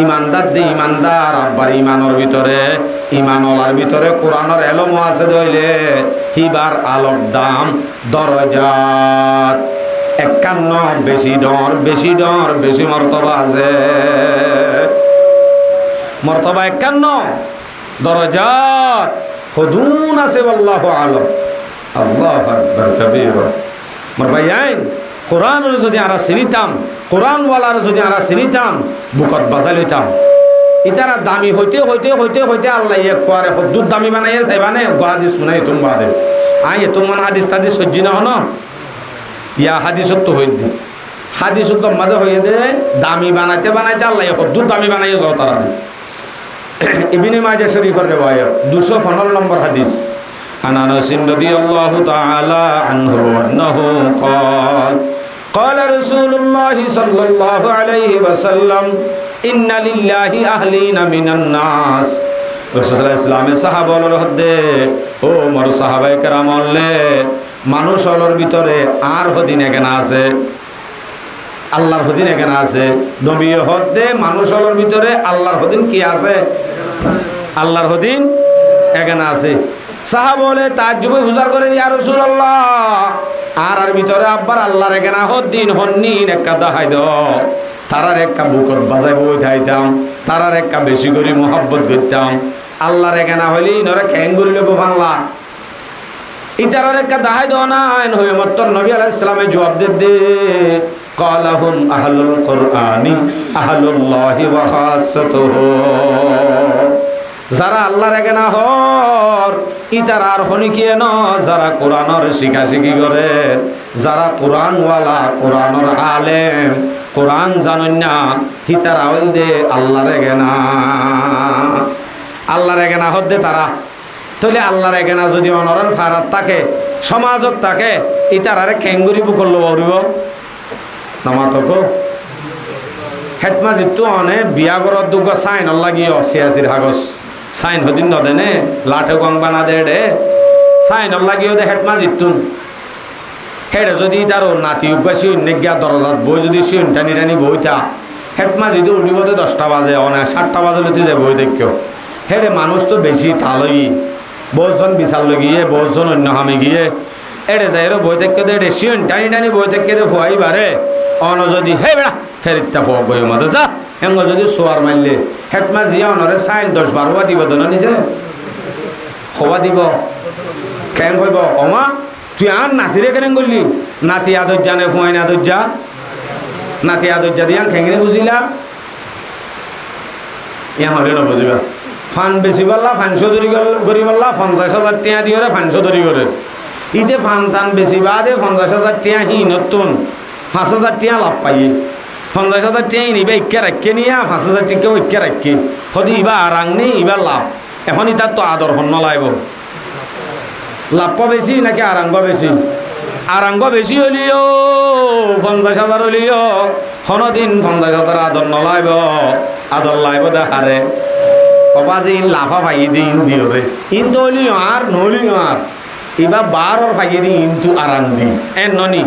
ইমানদার দি ইমানদার আব্বার ইমানের ভিতরে ইমানওয়ালার ভিতরে কোরআনের এলম আছে দইলে হিবার আলোর দাম দরজাত 51 বেশি ডর বেশি মর্তবা আছে মর্তবা 51 দরজাত হুদুন আছে আল্লাহু আলাম আল্লাহু আকবার কবীর মোর ভাইয়াইন কোরআনের যদি আমরা চিনিতাম কোরআনওয়ালার যদি আমরা চিনিতাম বুকত বাজাই লইতাম ইতারা দামি হইতে হইতে হইতে হইতে আল্লাহ এক করে হদ্দুর দামি বানাইয়ে চাইবানে হাদিস শুনাই তুমি বাদে আই তোমার হাদিস তাদিস সহ্য না হন ইয়া হাদিসত তো হই দি হাদিসত মাঝে হইয়ে দে দামি বানাইতে বানাইতে আল্লাহ হদ্দুর দামি বানাইয়ে যাও তারা ইবনে মাজাহ শরীফের রিওয়ায়াত 215 নম্বর হাদিস عن أنس رضي الله تعالى عنه أنه قال قال رسول الله صلى الله عليه وسلم إن لله أهلين من الناس রাসূলুল্লাহ ইসলামের সাহাবাদের মধ্যে ও মোর সাহাবায়ে কেরাম হলে মানুষ হলোর ভিতরে আর হদিন এখানে আছে আল্লাহর হদিন এখানে আছে নবী হদে মানুষ হলোর ভিতরে আল্লাহর হদিন কি আছে আল্লাহর হদিন এখানে আছে সাহাবা বলে তাজ্জুবে হুজার করেন ইয়া রাসূলুল্লাহ আর ভিতরে আব্বার আল্লাহর এখানে হদিন হন্নিন একটা দেখাই দাও তারার একটা বুকত বাজাই বই থাইতাম তারার একটা বেশি করে মোহাব্বত করতাম আল্লাহর এখানে হইলে নরে খ্যাং করিলে বাংলা ইতারার একটা দেখাই দাও না হয়ে মত নবী আলাইহিস সালামের জবাব দে কালাহুম আহলুল কুরআনি আহলুল্লাহি ওয়া খাসাতুহু যারা আল্লাহর এখানে হর ইতারা আর হনি কি ন যারা কোরআনের শিখাশিখি করে যারা কোরআনওয়ালা কোরআনের আলেম কোরআন জানেন না হিতারা হইল দে আল্লাহর এখানে হদ্দে তারা তাহলে আল্লাহর এখানে যদি অনরন ফারাত থাকে সমাজত থাকে ইতারারে খেঙ্গুরি বুকল বরিব নামাতক হেটমাজি তো অনে বিয়া করার দুগ সাইন লাগিয়ে অশিয়াশির কাগজ সাইন হদিন নদেনে লাঠে গং বানা দে সাইন লাগিয়ে দে হেটমাজি তুন হেডে যদি তারও নাতি উপাসী নেগিয়া দরজাত বই যদি সে টানি টানি বইটা হেটমাজি তো উঠিব 10টা বাজে অনে 7টা বাজে লতি যায় বই দেখিও হেডে মানুষ তো বেশি তালই বহুজন বিচার লগিয়ে বহুজন অন্য হামে গিয়ে এড়ে যাই বই থেকে দে এড়ে শিন টানি টানি বই থেকে দে ফুয়াই বারে অন যদি হে বেড়া ফেরিতা ফুয়া বই মতো যা এঙ্গ যদি সোয়ার মারলে হেটমা জিয়া অনরে সাইন 10-12 দিব দন নিজে হওয়া দিব কেন কইব অমা তুই আর নাতিরে কেন করলি নাতি আদর জানে ফুয়াই না আদর যা নাতি আদর যা দিয়া খেঙে বুঝিলা ইয়া হলে না বুঝিবা ফান বেশি পারলা 500 ধরি করি পারলা 50,000 টাকা দিয়ে 500 ধরি করে ইতে ফান টান বেশি বাদে 50,000 টাকা হি নতুন 5,000 টাকা লাভ পাইয়ে 50,000 টাকা নিবে ইকে রাখকে নিয়া 5,000 টাকা ইকে রাখকে হদি ইবা আরাং নেই ইবা লাভ এখন ইতার তো আদর হন লাইব লাভ বেশি নাকি আরাঙ্গ বেশি আরাঙ্গ বেশি হলিও 50,000 হলিও হনদিন 50,000 আদর নলাইব আদর লাইব দেখারে বাজি লাফা ফাইয়ে দিই ইন্দি হবে ইন্তু হলিও আর নলিও আর এবার 12 ফাইয়ে দিই ইন্তু আরাং দি এন ননি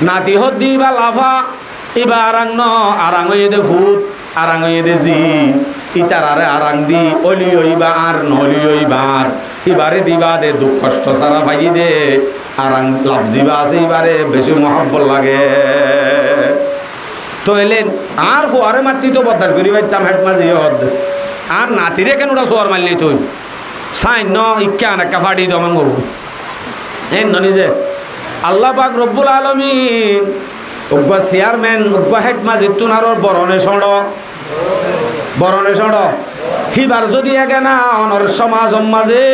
নাতি হদ দি বা লাফা এবার আরাং ন আরাং হয়ে দে ভূত আরাং হয়ে দে জি ইতার আরে আরাং দি অলিও ইবা আর নলিও ইবার এবারে দিবা দে দুঃখ কষ্ট সারা ফাইয়ে দে আরাং লাভ দিবা আছে এবারে বেশি মহাব্বত লাগে তো এলে আর ফোয়ারে মাতি তো বদাস করি পাইতাম হেটমাজি হদ আর নাতিরে কেন ওটা সোয়ার মারলি তুই সাইন ন ইকা নাকা ফাড়ি জমা করবো এই নিজে আল্লাহ পাক রব্বুল আলমিন উগ্র চেয়ারম্যান উগ্র হেড মাজিদ আর বরণে সড় সিবার যদি একে না অনর সমাজ মাঝে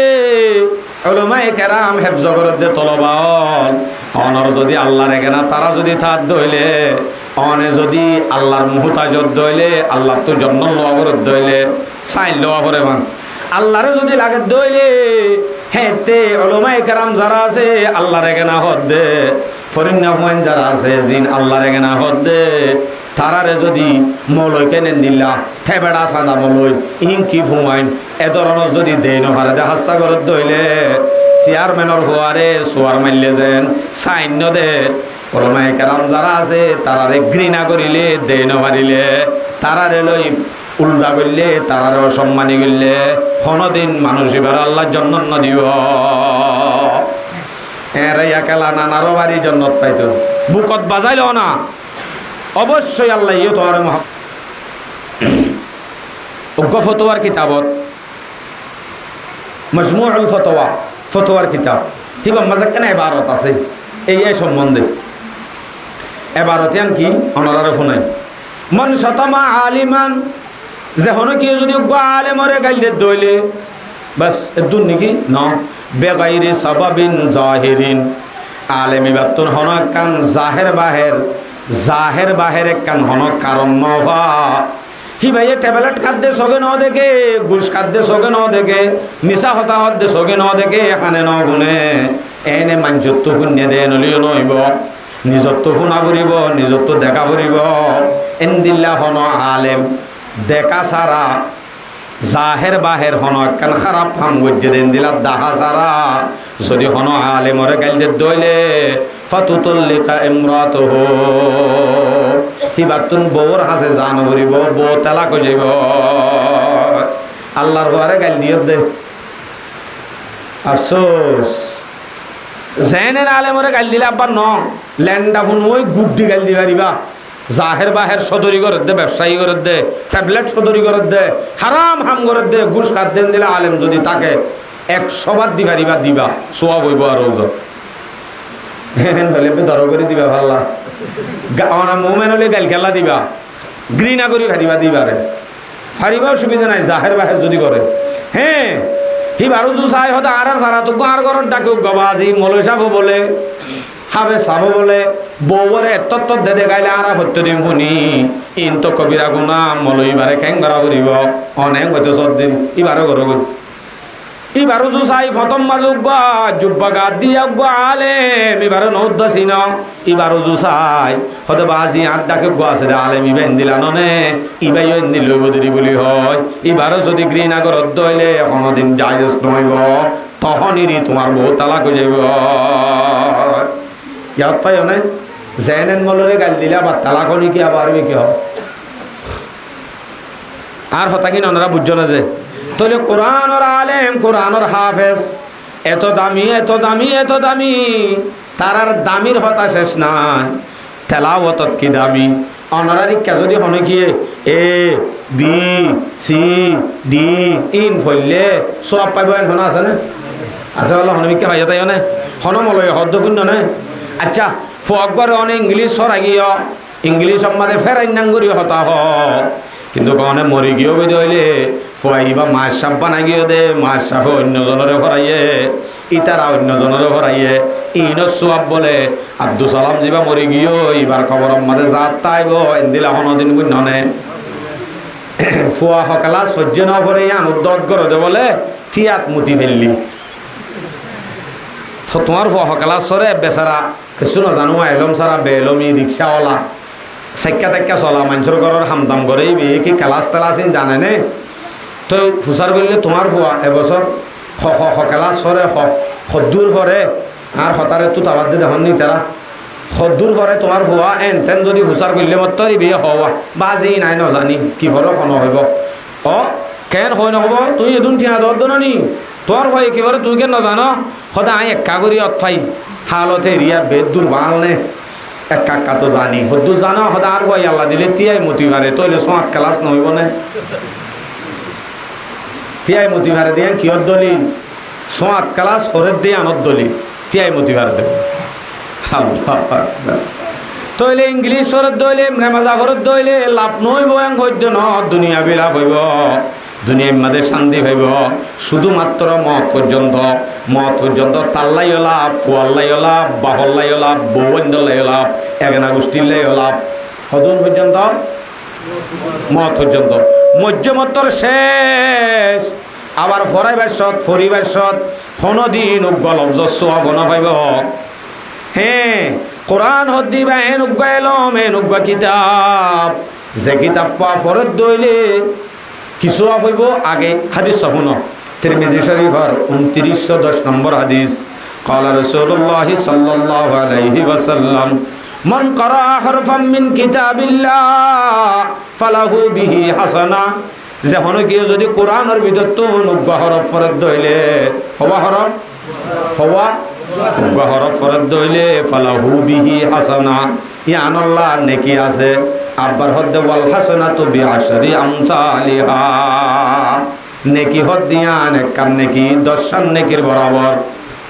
ওলমাই কেরাম হেফজ করে দে তলবাল অনর যদি আল্লাহর একে না তারা যদি তার দইলে অনে যদি আল্লাহর মুহতাজত দইলে আল্লাহ তো জন্ম লওয়া করে দইলে সাইন লওয়া করে মান আল্লাহরে যদি লাগে দইলে হেতে ওলমাই কেরাম যারা আছে আল্লাহর একে না হদ দে ফরিন্না হুমায়ুন যারা আছে জিন আল্লাহর একে না হদ দে তারারে যদি মলয় কেনেন দিলা থেবেড়া সাদা মলয় ইনকি ফুমাইন এ ধরনের যদি দেই নহারে দে হাস্যা ঘরত দইলে চেয়ারম্যানের হওয়ারে সোয়ার মারলে যেন সাইন্য দে ওলামায়ে কেরাম যারা আছে তারারে ঘৃণা করিলে দেই নহারিলে তারারে লই উল্টা করলে তারারে অসম্মানী করলে কোনদিন মানুষ এবার আল্লাহর জন্ম দিব এরে একেলা নানারও বাড়ি জন্নত পাইতো বুকত বাজাইল না অবশ্যই আল্লাহ ইয়ে তোমার অজ্ঞ ফতোয়ার কিতাবত মজমুউল ফতোয়া ফতোয়ার কিতাব হিবা মাঝখানে এবারত আছে এই সম্বন্ধে এবারত কি অনারারে ফোনাই মন শতমা আলিমান যে হন কি যদি অজ্ঞ আলেমরে গাইলে দইলে বাস এদুন নাকি ন বেগাইরে সাবাবিন জাহিরিন আলেম ইবাতুন হন কান জাহের বাহের কান হন কারণ নভা হি ভাইয়ে ট্যাবলেট খাদ্যে সগে ন দেখে ঘুষ খাদ্যে সগে ন দেখে নিশা হতাহত সগে ন দেখে এখানে ন শুনে এনে মাঞ্চত্ব শূন্য দে নলিও নইব নিজত্ব শুনা ফুরিব নিজত্ব দেখা ফুরিব এনদিল্লা হন আলেম দেখা সারা জাহের বাহের হন একখান খারাপ ফাম গজ্জে দেন দিলা দাহা সারা যদি হন আলেমরে গাইলে দইলে ফাতুতুল্লিকা ইমরাতুহু হিবাতুন বউর হাসে জান ভরিব বউ তালাক হয়ে যাইব আল্লাহর ঘরে গাইল দিয়ে দে আফসোস জেনের আলেমরে গাইল দিলে আব্বা ন ল্যান্ডা ফোন ওই গুড্ডি গাইল দিবা দিবা জাহের বাহের সদরি করে দে ব্যবসায়ী করে দে ট্যাবলেট সদরি করে দে হারাম হাম করে দে ঘুষ খাদ দেন দিলে আলেম যদি তাকে 100 বার দিবা দিবা সোয়াব হইব আর হেন হলে দর করে দিবা ভাল্লা মোমেন হলে গাইল খেলা দিবা ঘৃণা করি ফারিবা দিবারে ফারিবাও সুবিধা নাই জাহের বাহের যদি করে হ্যাঁ হি বারো জু চাই হতে আর ভাড়া তো আর ঘর ডাকে গবাজি মলয় সাফ বলে হাবে সাফ বলে বউরে এত দে গাইলে আর সত্য দিন শুনি ইন তো কবিরা গুণা মলয় বারে খেং করা করিব অনেক হয়তো সদ্দিন ইবারও ঘর গই ইবারও জু চাই ফতম মাজুক জুব্বা গাত দিয়া আলেম ইবারও নৌদ্দ চিন ইবারও জু চাই হতে বাজি আর ডাকে আছে দে আলেম ইবা এন্দিলা ননে ইবাইও এন্দি লইব যদি বলি হয় ইবারও যদি ঘৃণা করত দইলে কোনোদিন জায়েজ নইব তখনই তোমার বহু তালাক হয়ে যাইব ইয়াদ পাই না জেনেন মলরে গাইল দিলে আবার তালাক হলি কি আবার কি হবে আর হতা কিনা ওনারা বুঝছো না যে তাহলে কোরআনর আলেম কোরআনর হাফেজ এত দামি এত দামি এত দামি তারার দামির হতা শেষ নাই তেলাওয়াত কি দামি অনারারিকা যদি হনে কি A B C D in ফললে সব পাইব এন হনা আছে না আছে বলো হনমিকা ভাইয়া তাই না হনমলয় হদ্দ শূন্য নাই আচ্ছা ফগরে অনেক ইংলিশ সরাগিও ইংলিশ সম্মাদে ফেরাইনাঙ্গুরি হতা হ কিন্তু কনে মরি গিয়েও গই দইলে ফুয়াইবা মাছ সাপ বানাই গিয়ে দে মাছ সাপে অন্যজনরে হরাইয়ে ইতারা অন্যজনরে হরাইয়ে ইনো সোয়াব বলে আব্দুল সালাম যিবা মরি গিয়েও এবার খবর মাঝে যাত তাইব এনদিলা হনদিন বুঝনে ফুয়া সকালা সহ্য ন করে আনুদ্দত করে দে বলে থিয়াত মুতি ফেললি তোমার ফুয়া সকালা সরে বেচারা কিছু নাজানো এলম সারা বেলমি রিক্সাওয়ালা সাইকা তাইকা চলা মানুষের ঘরের হামদাম করে কি খেলাস তেলাসিন জানে নে তো ফুসার করলে তোমার ফুয়া এবছর খেলাস ফরে সদ্দূর ফরে আর হতারে তো তাবাদ দিয়ে দেখুন নি তারা সদ্দূর ফরে তোমার ফুয়া এন তেন যদি ফুসার করলে মত বিয়ে হওয়া বাজি নাই নজানি কি ফরে খন হইব অ কেন হয় নহব তুই এদিন ঠিয়া দর নি তোর ভয় কি করে তুই কেন নজানো সদায় আই একা করি অৎফাই হালতে এরিয়া বেদ দূর ভাল নে এক কাকা তো জানি হদ্দু জানো সদা আর ভয় আল্লাহ দিলে তিয়াই মতি ভারে তইলে সোঁত ক্লাস নহব নে তিয়াই মতি ভারে দিয়ে কিহর দলি সোঁত ক্লাস হরের দিয়ে আনত দলি তিয়াই মতি ভারে দেব তইলে ইংলিশ হরের দইলে রেমাজা হরের দইলে লাভ নইব এং হইত ন দুনিয়া বিলাপ হইব দুনিয়ার মাঝে শান্তি হইব শুধুমাত্র মত পর্যন্ত তাল্লাই লাভ ফুয়াল্লাই লাভ বাহল্লাই লাভ বৌবন্ধলাই লাভ এগনা গোষ্ঠীর লাভ সদুন পর্যন্ত মত পর্যন্ত মধ্যমত্তর শেষ আবার ফরিবার সৎ কোনোদিন গলব জস্ব হব না পাইব হ্যাঁ কোরআন হদ্দিবা এন উগ্গা এলম এন উগ্গা কিতাব যে কিতাব পা ফরত দইলে কিছু হইব আগে হাদিস সফুন তিরমিজি শরীফর 2910 নম্বর হাদিস قال رسول الله صلى الله عليه وسلم من قرأ حرفا من كتاب الله فله به حسنة যখন কেউ যদি কোরআনের ভিতর তো উগ্গা হরফ ফরত দইলে হওয়া হরফ হওয়া উগ্গা হরফ ফরত দইলে ফালাহু বিহি হাসানা ইয়ান আল্লাহ নেকি আছে আব্বার হদ্দে ওয়াল হাসানাতু বিআশরি আমসালিহা নেকি হদ্দিয়ান একখান নেকি 10 নেকির বরাবর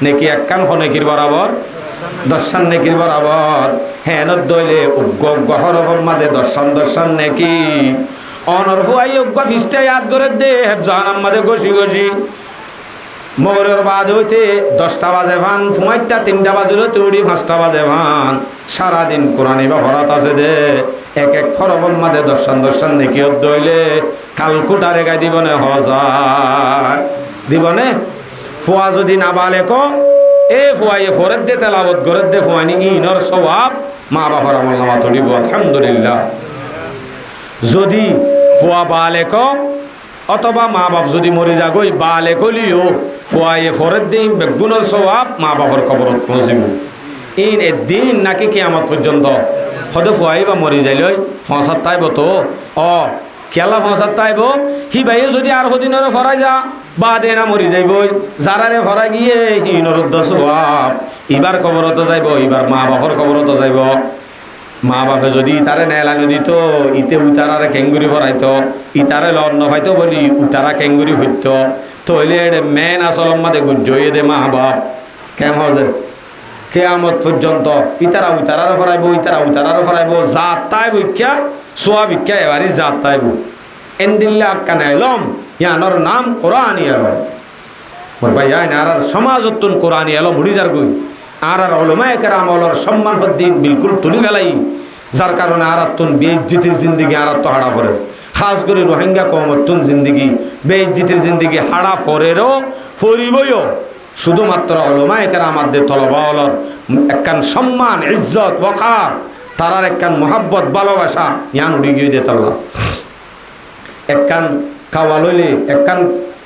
নেকি একখান নেকির বরাবর 10 নেকির বরাবর হ্যাঁ দইলে উগ্গা হরফের মাঝে 10 নেকি অনর ফুয়াই উগ্গা ফিস্টা ইয়াদ করে দে হেফজান আমাদের গসি গসি মগরের বাদ হইতে 10টা বাজে ভান ফুমাইটা 3টা বাজলো তুড়ি 5টা বাজে ভান সারাদিন কোরআন বা ভরাত আছে দে এক এক খরবর মাঝে 10 নেকি দইলে কালকুটারে গাই দিবনে হজায় দিবনে ফুয়া যদি না বালে ক এ ফুয়াইয়ে ফরত দে তেলাওয়াত করে দে ফুয়ানি ইনর সওয়াব মা বাবার আমলনামা তড়িব আলহামদুলিল্লাহ যদি ফুয়া বালে ক অথবা মা বাপ যদি মরে যাগই বালে কলিও ফুয়াইয়ে ফরত দিন বেগুনের সওয়াব মা বাবার কবরত পৌঁছিব ইন এদিন নাকি কিয়ামত পর্যন্ত হদে ফুয়াই বা মরি যাইলই ফসাত তাইব তো অ খেলা ফসাত তাইব হি ভাইয়ে যদি আর হদিনের ফরাই যা বা দে না মরি যাইবই যারারে ফরাই গিয়ে হিনর সওয়াব এবার কবরত যাইব এবার মা বাবার কবরত যাইব মা বাপে যদি ইতারে নেলানি দিত ইতে উতারারে কেঙ্গুরি ভরাইতো ইতারে লন্ন হয়তো বলি উতারা কেঙ্গুরি হইত তইলে মেন আসল মাদে গুজয়ে দে মা বাপ কেমন যে কেয়ামত পর্যন্ত ইতারা উতারারে ভরাইব ইতারা উতারারে ভরাইব জাত তাই ভিক্ষা সোয়া ভিক্ষা এবারই জাত তাইব এনদিল্লা আক্কান এলম ইয়ানোর নাম কোরআনি এলম মোর ভাই আইন আর সমাজতন কোরআনি এলম উড়িজার গই আর ওলামায়ে কেরাম ওলর সম্মান হদ্দিন বিলকুল তুলি গেলাই যার কারণে আর তুন বেইজ্জতির জিন্দিগি আর তো হাড়া পড়ে খাস করে রোহিঙ্গা কমতুন জিন্দিগি বেইজ্জতির জিন্দিগি হাড়া পড়েরও ফরিবইও শুধুমাত্র ওলামায়ে কেরামাদের তলবা ওলর একখান সম্মান ইজ্জত ওয়াকার তারার একখান মোহাব্বত ভালোবাসা ইয়ান উড়ি গিয়ে দে তাল্লা একখান খাওয়া লইলে একখান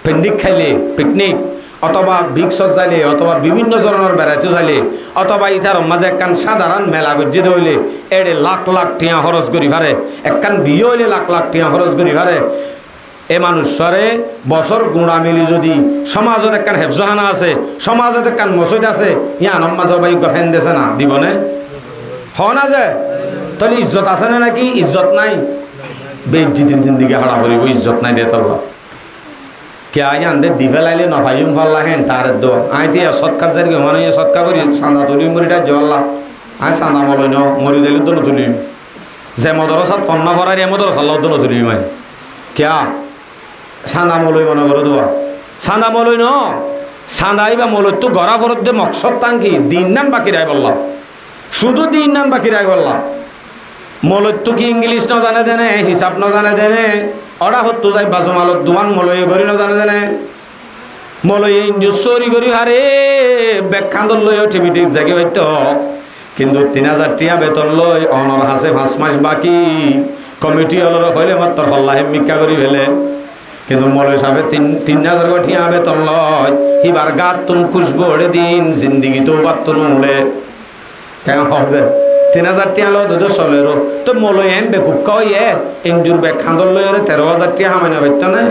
পেন্ডিক খাইলে পিকনিক অথবা ভিক্সত যাইলে অথবা বিভিন্ন ধরনের বেড়াইতে যাইলে অথবা ইতার মাঝে একখান সাধারণ মেলা গজ্জিত হইলে এড়ে লাখ লাখ টিয়া খরচ করি পারে একখান বিয়ে হইলে লাখ লাখ টিয়া খরচ করি পারে এ মানুষরে বছর গুঁড়া মিলি যদি সমাজত একখান হেফজহানা আছে সমাজত একখান মসজিদ আছে ইয়ান মাঝে বাই ফেন দেছে না দিবনে হ না যে তাহলে ইজ্জত আছে না নাকি ইজ্জত নাই বেইজ্জতির জিন্দিগি হারা করিব ইজ্জত নাই দে তোর কে আইন দে দি ফেলাইলে নফাইম ফাল্লা হেন তার দো আইতে সৎকার যার মানে সৎকা করি চাঁদা তুলি মরিটা জল্লা আই চাঁদা মলই ন মরি যাইলে তো নতুলিম যে মদরসাত ফন্না ফরাই এ মদরসাল্লাহ তো নতুলিম আই কেয়া চাঁদা মলই মনে করো দোয়া চাঁদা মলই ন চাঁদাই বা মলই তো গড়া ফরত দে মকসদ টাঙ্কি দিন নাম বাকি রাই বললাম শুধু দিন নাম বাকি রাই বললাম মলই তো কি ইংলিশ ন জানে দেনে হিসাব ন জানে দেনে অরা হতো যাই বাজমালত দোয়ান মলয়ে গড়ি না জানে জানে মলয়ে ইঞ্জুর চুরি করি হারে ব্যাখ্যান্দর লই অটোমেটিক জাগে হইতো কিন্তু 3000 টিয়া বেতন লই অনর হাসে 5 মাস বাকি কমিটি হলর হইলে মাত্র হল্লাহে মিক্কা করি ফেলে কিন্তু মলয় সাহেব 3000 টিয়া বেতন লয় হিবার গাত তুন খুশবো ওড়ে দিন জিন্দিগি তো বাত্তন উড়ে কেন হবে 3000 টিয়া লো দুধ চলেরো তো মলয় এন বেকুব কয়ে ইঞ্জুর ব্যাগ খান্দর লই 13000 টিয়া হামাইনা পাইত না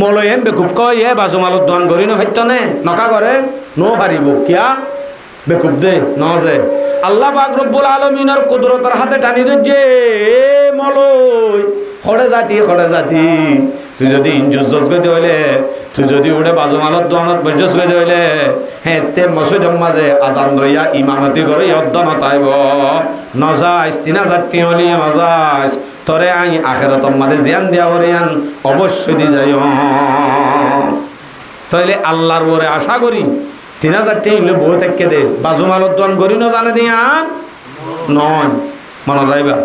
মলয় এন বেকুব কয়ে বাজুমালত দোয়ান গড়ি না পাইত না নকা করে নো পারিব কিয়া বেকুব দে ন যে আল্লাহ পাক রব্বুল আলামিনের কুদরতের হাতে টানি দে মলয় খড়ে জাতি তুই যদি ইঞ্জুর জজ গদি হইলে তুই যদি উড়ে বাজুমালত দোয়ানত বজজ গদি হইলে হ্যাঁ তে মসজিদের মাঝে আজান দইয়া ইমামতি করে অধ্যয়ন তাইব নজাইস 3000 টি হলি নজাইস তরে আই আখেরাতর মাঝে জিয়ান দিয়া হরিয়ান অবশ্যই দি যাই তাইলে আল্লাহর ওরে আশা করি 3000 টি হইলে বউ থেকে দে বাজুমালত দোয়ান গরি ন জানে দিয়ান নয় মনে রাইবা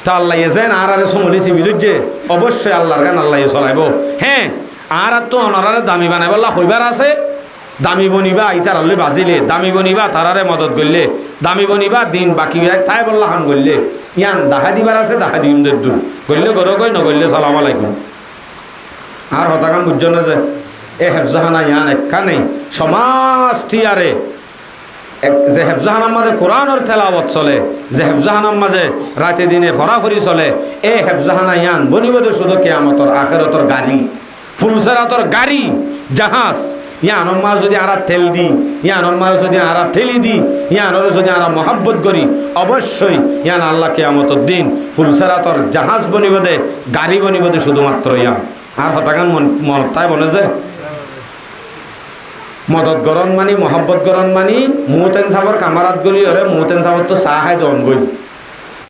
তা আল্লাহ এসেন আর সমলিছি বিরুদ্ধে অবশ্যই আল্লাহর গান আল্লাহ চলাইব হ্যাঁ আর তো অনারে দামি বানাই বললা হইবার আছে দামি বনিবা ইতার আল্লি বাজিলে দামি বনিবা তারারে মদত করলে দামি বনিবা দিন বাকি তাই বললা হাম করলে ইয়ান দাহা দিবার আছে দাহা দিম দু করলে গরো কই নগরলে সালাম আলাইকুম আর হতাকাম বুঝছো না যে এ হেফজাহানা ইয়ান একা নেই সমাজ টিয়ারে যে হেফজাহানার মাঝে কোরআনের তেলাওয়াত চলে যে হেফজাহানার মাঝে রাতে দিনে ফরাফরি চলে এ হেফজাহানা ইয়ান বনিবদে শুধু কিয়ামতর আখিরাতর গাড়ি ফুলসেরাতর গাড়ি জাহাজ ইয়ানোর মাঝ যদি আরা তেল দি ইয়ানোর মাঝ যদি আরা ঠেলি দি ইয়ানোর যদি আরা মহাব্বত করি অবশ্যই ইয়ান আল্লাহ কিয়ামতর দিন ফুলসেরাতর জাহাজ বনিবদে গাড়ি বনিবদে শুধুমাত্র ইয়ান আর হতাকান মন তাই বলে যে মদত গরণ মানি মহাব্বত গরণ মানি মুতেন সাবর কামারাত গলি ওরে মুতেন সাবর তো চাহ খাই জন গই